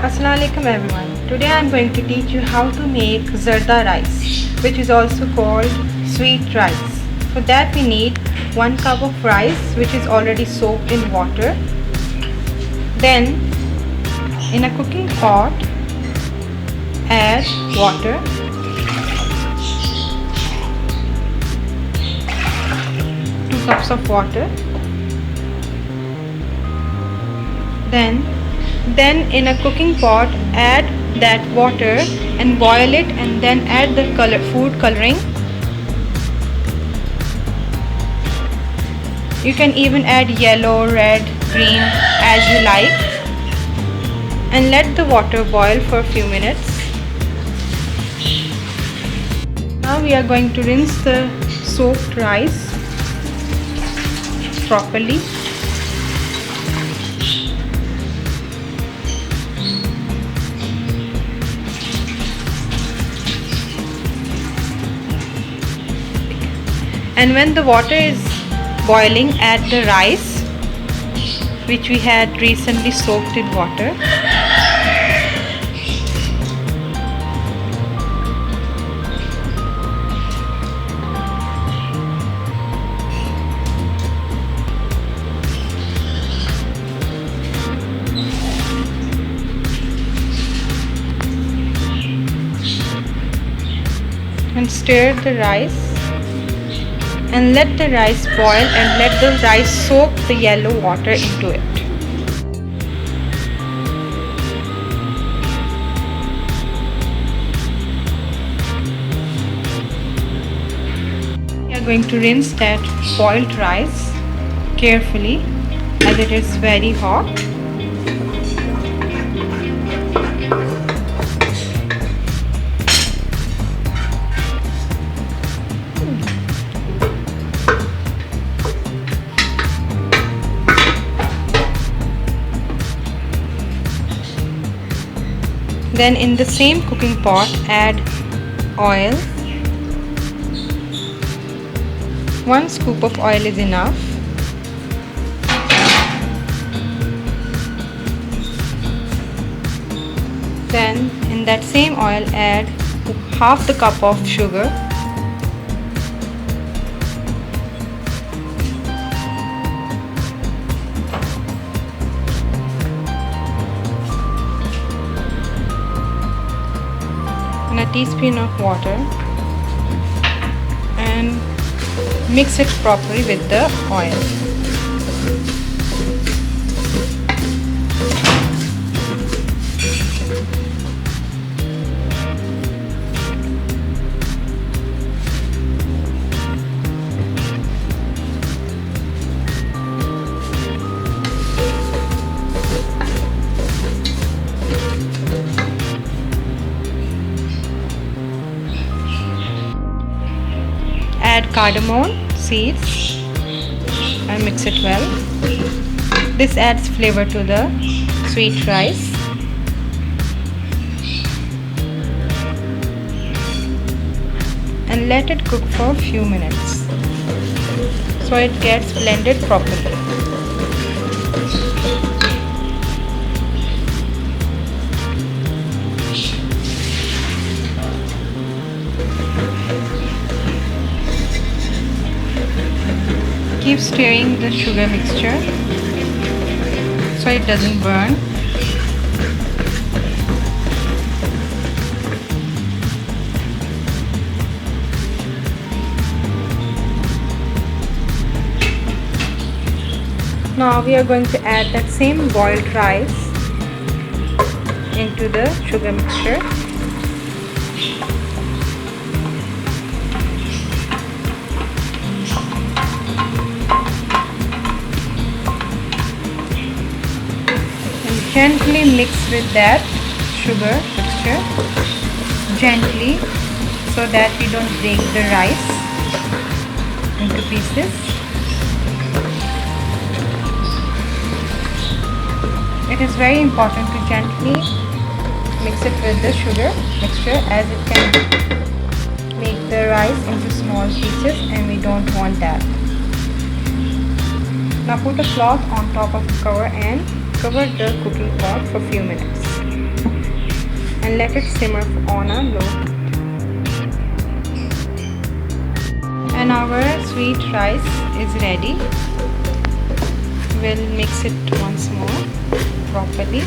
Assalamualaikum everyone. Today I am going to teach you how to make zarda rice, which is also called sweet rice. For that we need 1 cup of rice which is already soaked in water. Then in a cooking pot add water. Two cups of water. Then in a cooking pot add that water and boil it, and then add the food coloring. You can even add yellow, red, green as you like, and let the water boil for a few minutes. Now we are going to rinse the soaked rice properly. And when the water is boiling, add the rice which we had recently soaked in water. And stir the rice. And let the rice boil, and let the rice soak the yellow water into it. We are going to rinse that boiled rice carefully as it is very hot. Then in the same cooking pot add oil. 1 scoop of oil is enough. Then in that same oil add half the cup of sugar. And a teaspoon of water, and mix it properly with the oil. Add cardamom seeds and mix it well. This adds flavor to the sweet rice. And let it cook for a few minutes so it gets blended properly. Keep stirring the sugar mixture so it doesn't burn. Now we are going to add that same boiled rice into the sugar mixture. And gently mix with that sugar mixture, gently, so that we don't break the rice into pieces. It is very important to gently mix it with the sugar mixture, as it can make the rice into small pieces and we don't want that. Now put a cloth on top of the cover and cover the cooking pot for a few minutes and let it simmer on a low heat. And our sweet rice is ready. We'll mix it once more properly.